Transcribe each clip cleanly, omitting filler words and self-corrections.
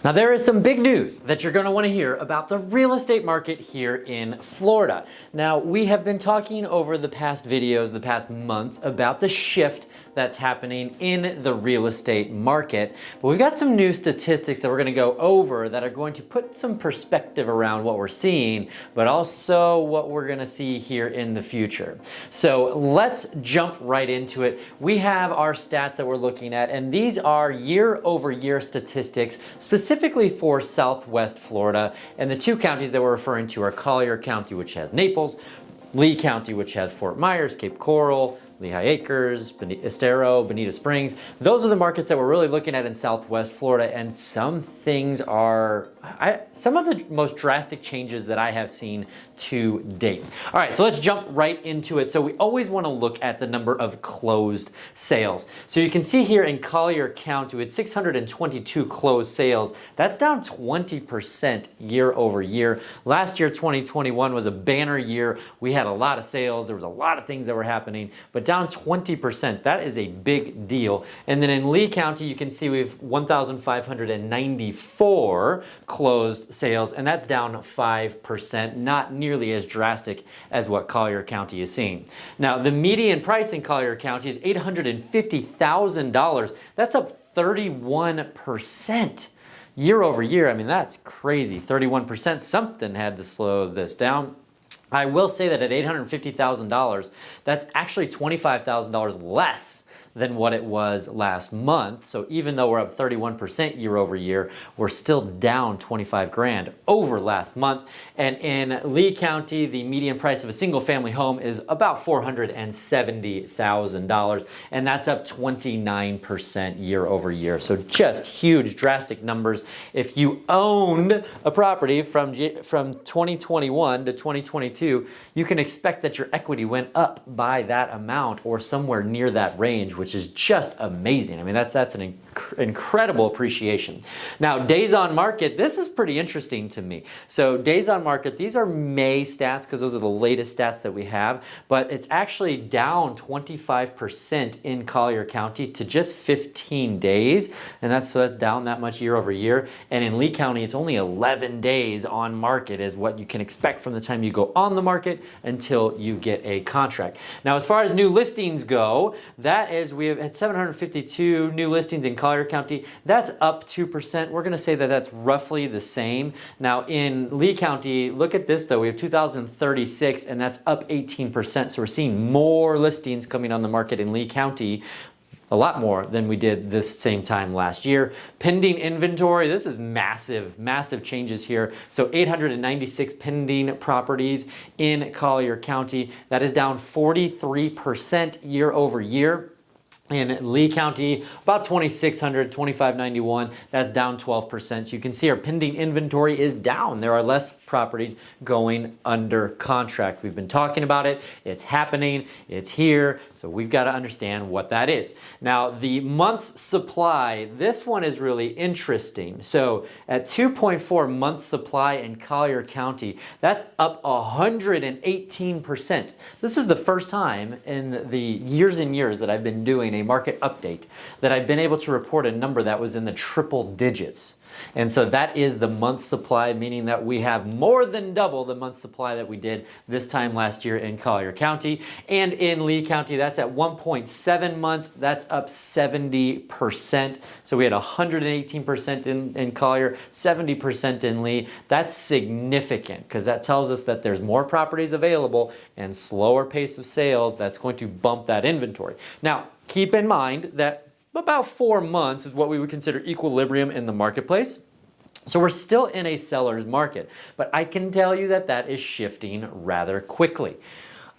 Now there is some big news that you're going to want to hear about the real estate market here in Florida. Now we have been talking over the past videos, the past months, about the shift that's happening in the real estate market. But we've got some new statistics that we're going to go over that are going to put some perspective around what we're seeing, but also what we're going to see here in the future. So let's jump right into it. We have our stats that we're looking at, and these are year-over-year statistics, specifically for Southwest Florida, and the two counties that we're referring to are Collier County, which has Naples, Lee County, which has Fort Myers, Cape Coral, Lehigh Acres, Estero, Bonita Springs. Those are the markets that we're really looking at in Southwest Florida, and some things are some of the most drastic changes that I have seen to date. All right, so let's jump right into it. So we always want to look at the number of closed sales. So you can see here in Collier County with 622 closed sales. That's down 20% year over year. Last year, 2021, was a banner year. We had a lot of sales. There was a lot of things that were happening, but down 20%. That is a big deal. And then in Lee County, you can see we have 1,594 closed sales, and that's down 5%, not nearly as drastic as what Collier County is seeing. Now, the median price in Collier County is $850,000. That's up 31% year over year. I mean, that's crazy. 31%. Something had to slow this down. I will say that at $850,000, that's actually $25,000 less than what it was last month. So even though we're up 31% year over year, we're still down 25 grand over last month. And in Lee County, the median price of a single family home is about $470,000, and that's up 29% year over year. So just huge, drastic numbers. If you owned a property from 2021 to 2022, you can expect that your equity went up by that amount or somewhere near that range, which is just amazing. I mean, that's an incredible appreciation. Now, days on market, this is pretty interesting to me. So days on market, these are May stats because those are the latest stats that we have, but it's actually down 25% in Collier County to just 15 days, and that's down that much year over year. And in Lee County, it's only 11 days on market is what you can expect from the time you go on the market until you get a contract. Now, as far as new listings go, that is, we have had 752 new listings in Collier County. That's up 2%. We're going to say that that's roughly the same. Now in Lee County, look at this though. We have 2,036 and that's up 18%. So we're seeing more listings coming on the market in Lee County. A lot more than we did this same time last year. Pending inventory, this is massive, massive changes here. So 896 pending properties in Collier County. That is down 43% year over year. In Lee County, about 2,600, 2,591, that's down 12%. So you can see our pending inventory is down. There are less properties going under contract. We've been talking about it. It's happening. It's here. So we've got to understand what that is. Now, the month's supply, this one is really interesting. So at 2.4 months supply in Collier County, that's up 118%. This is the first time in the years and years that I've been doing a market update that I've been able to report a number that was in the triple digits. And so that is the month supply, meaning that we have more than double the month supply that we did this time last year in Collier County. And in Lee County, that's at 1.7 months. That's up 70%. So we had 118% in Collier, 70% in Lee. That's significant because that tells us that there's more properties available and slower pace of sales. That's going to bump that inventory. Now, keep in mind that about 4 months is what we would consider equilibrium in the marketplace. So we're still in a seller's market, but I can tell you that that is shifting rather quickly.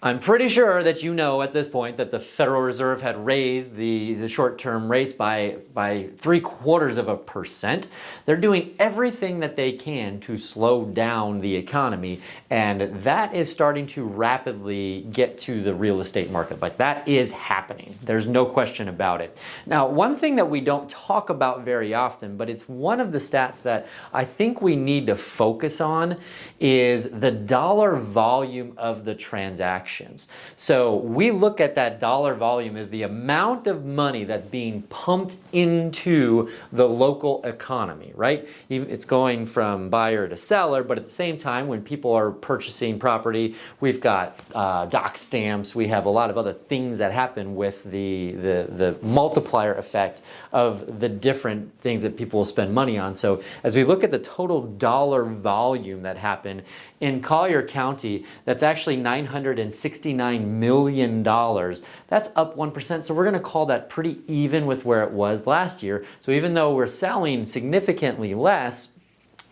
I'm pretty sure that you know at this point that the Federal Reserve had raised the short-term rates by 0.75%. They're doing everything that they can to slow down the economy, and that is starting to rapidly get to the real estate market. Like, that is happening. There's no question about it. Now, one thing that we don't talk about very often, but it's one of the stats that I think we need to focus on, is the dollar volume of the transaction. transactions. So we look at that dollar volume as the amount of money that's being pumped into the local economy, right? It's going from buyer to seller, but at the same time, when people are purchasing property, we've got dock stamps, we have a lot of other things that happen with the multiplier effect of the different things that people will spend money on. So as we look at the total dollar volume that happened in Collier County, that's actually $969 million. That's up 1%. So we're going to call that pretty even with where it was last year. So even though we're selling significantly less,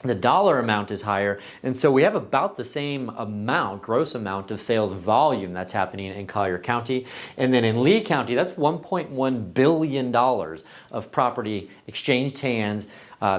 the dollar amount is higher, and so we have about the same amount, gross amount of sales volume that's happening in Collier County. And then in Lee County, that's $1.1 billion of property exchanged hands.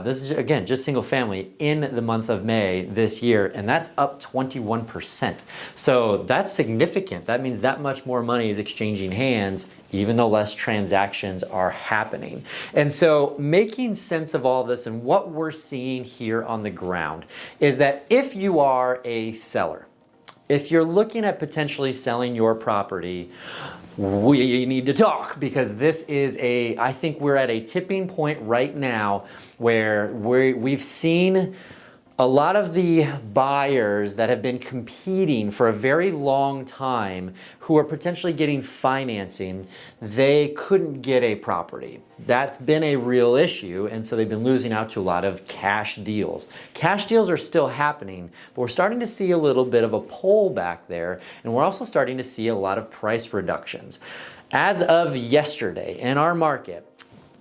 This is, again, just single family in the month of May this year, and that's up 21%. So that's significant. That means that much more money is exchanging hands, even though less transactions are happening. And so making sense of all this and what we're seeing here on the ground is that if you are a seller, if you're looking at potentially selling your property, we need to talk, because this is I think we're at a tipping point right now where we've seen a lot of the buyers that have been competing for a very long time who are potentially getting financing, they couldn't get a property. That's been a real issue, and so they've been losing out to a lot of cash deals. Cash deals are still happening, but we're starting to see a little bit of a pullback there, and we're also starting to see a lot of price reductions. As of yesterday in our market,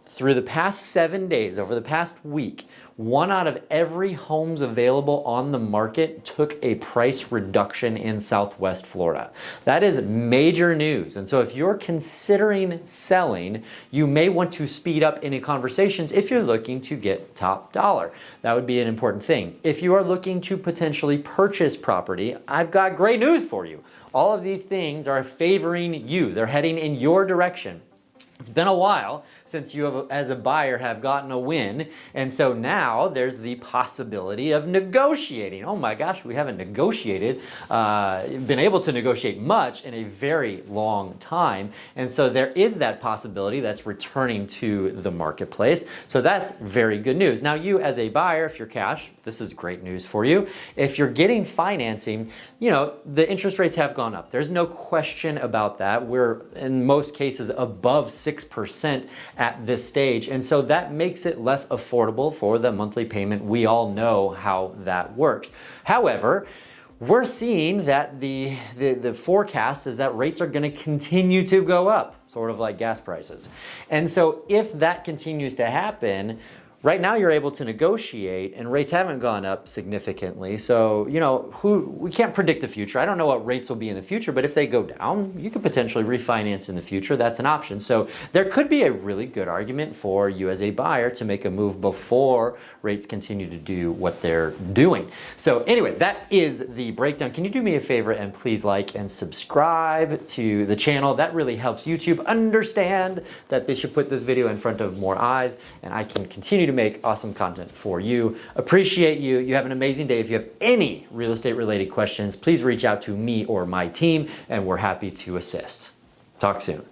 through the past 7 days, over the past week, 1 out of every homes available on the market took a price reduction in Southwest Florida. That is major news. And so if you're considering selling, you may want to speed up any conversations if you're looking to get top dollar. That would be an important thing. If you are looking to potentially purchase property, I've got great news for you. All of these things are favoring you. They're heading in your direction. It's been a while since you have, as a buyer, have gotten a win, and so now there's the possibility of negotiating. Oh my gosh, we haven't negotiated, been able to negotiate much in a very long time, and so there is that possibility that's returning to the marketplace. So that's very good news. Now you as a buyer, if you're cash, this is great news for you. If you're getting financing, you know, the interest rates have gone up. There's no question about that. We're in most cases above 6% at this stage, and so that makes it less affordable for the monthly payment. We all know how that works. However, we're seeing that the forecast is that rates are going to continue to go up, sort of like gas prices. And so if that continues to happen, right now you're able to negotiate and rates haven't gone up significantly. So, you know, we can't predict the future. I don't know what rates will be in the future, but if they go down, you could potentially refinance in the future. That's an option. So there could be a really good argument for you as a buyer to make a move before rates continue to do what they're doing. So anyway, that is the breakdown. Can you do me a favor and please like and subscribe to the channel? That really helps YouTube understand that they should put this video in front of more eyes, and I can continue to make awesome content for you. Appreciate you. You have an amazing day. If you have any real estate related questions, please reach out to me or my team, and we're happy to assist. Talk soon.